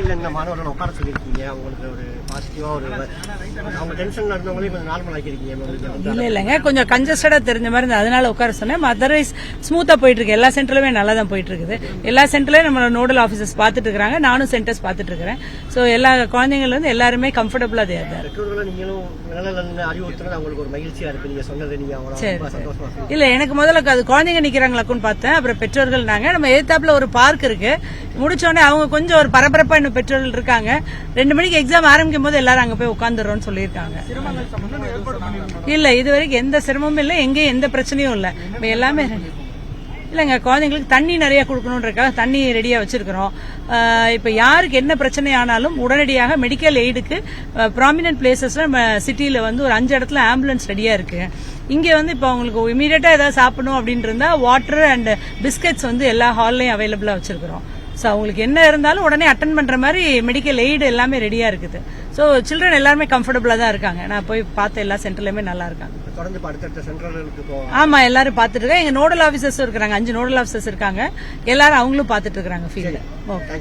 இல்ல இந்த மாணவர்கள் உட்கார சொல்லியிருக்கீங்க, அவங்களுக்கு ஒரு பாசிட்டிவா ஒரு அவங்க டென்ஷன்ல இருந்தவங்களையும் கொஞ்சம் நார்மல் ஆக்கிருக்கீங்க. இல்லைங்க, கொஞ்சம் கன்ஜஸ்டடா தெரிஞ்ச மாதிரி இருந்தது, அதனால உட்கார சொன்னேன். அதர்வைஸ் ஸ்மூத்தா போயிட்டு இருக்கு, எல்லா சென்டர்லுமே நல்லா தான் போயிட்டு இருக்குது. எல்லா சென்டர்லயும் நம்ம நோடல் ஆபீசர்ஸ் பாத்துட்டு இருக்காங்க, நானும் சென்டர்ஸ் பாத்துட்டு இருக்கிறேன். சோ எல்லா குழந்தைங்கள்ல இருந்து எல்லாருமே கம்ஃபர்டபுளா தான். நீங்களும் அறிவுறுத்துறது அவங்களுக்கு ஒரு மகிழ்ச்சியா இருக்கு, நீங்க சொன்னது. நீங்க சந்தோஷமா இல்ல, எனக்கு முதல்ல அது குழந்தைங்க நிக்கிறாங்களாக்குன்னு பார்த்தேன். அப்புறம் பெற்றோர்கள் நாங்க நம்ம எதிர்த்தாப்புல ஒரு பார்க் இருக்கு, முடிச்சோடனே அவங்க கொஞ்சம் ஒரு பரபரப்பா இன்னும் பெற்றோர்கள் இருக்காங்க. 2 மணிக்கு எக்ஸாம் ஆரம்பிக்கும் போது எல்லாரும் அங்க போய் உட்காந்துறோம்னு சொல்லியிருக்காங்க. இல்ல, இது வரைக்கும் எந்த சிரமமும் இல்ல, எங்கேயும் எந்த பிரச்சனையும் இல்ல. எல்லாமே இல்லங்க, குழந்தைங்களுக்கு தண்ணி நிறைய கொடுக்கணும்ன்றக்காக தண்ணி ரெடியா வச்சிருக்கிறோம். இப்ப யாருக்கு என்ன பிரச்சனை ஆனாலும் உடனடியாக மெடிக்கல் எய்டுக்கு ப்ராமினன்ட் பிளேசஸ்ல நம்ம சிட்டியில வந்து ஒரு 5 இடத்துல ஆம்புலன்ஸ் ரெடியா இருக்கு. இங்க வந்து இப்ப அவங்களுக்கு இமீடியட்டா ஏதாவது சாப்பிடணும் அப்படின்னு இருந்தா வாட்டர் அண்ட் பிஸ்கெட்ஸ் வந்து எல்லா ஹால்லையும் அவைலபிளா வச்சிருக்கிறோம். ஸோ அவங்களுக்கு என்ன இருந்தாலும் உடனே அட்டன் பண்ற மாதிரி மெடிக்கல் எய்டு எல்லாமே ரெடியா இருக்குது. ஸோ சில்ட்ரன் எல்லாருமே கம்ஃபர்டபுளா தான் இருக்காங்க. நான் போய் பார்த்த எல்லா சென்டர்லயுமே நல்லா இருக்காங்க. ஆமா, எல்லாரும் பாத்துட்டு இருக்காங்க. எங்க நோடல் ஆபீசர்ஸ் இருக்காங்க, 5 நோடல் ஆபீசர்ஸ் இருக்காங்க. எல்லாரும் அவங்களும் பாத்துட்டு இருக்காங்க ஃபீல்ட்ல. ஓகே.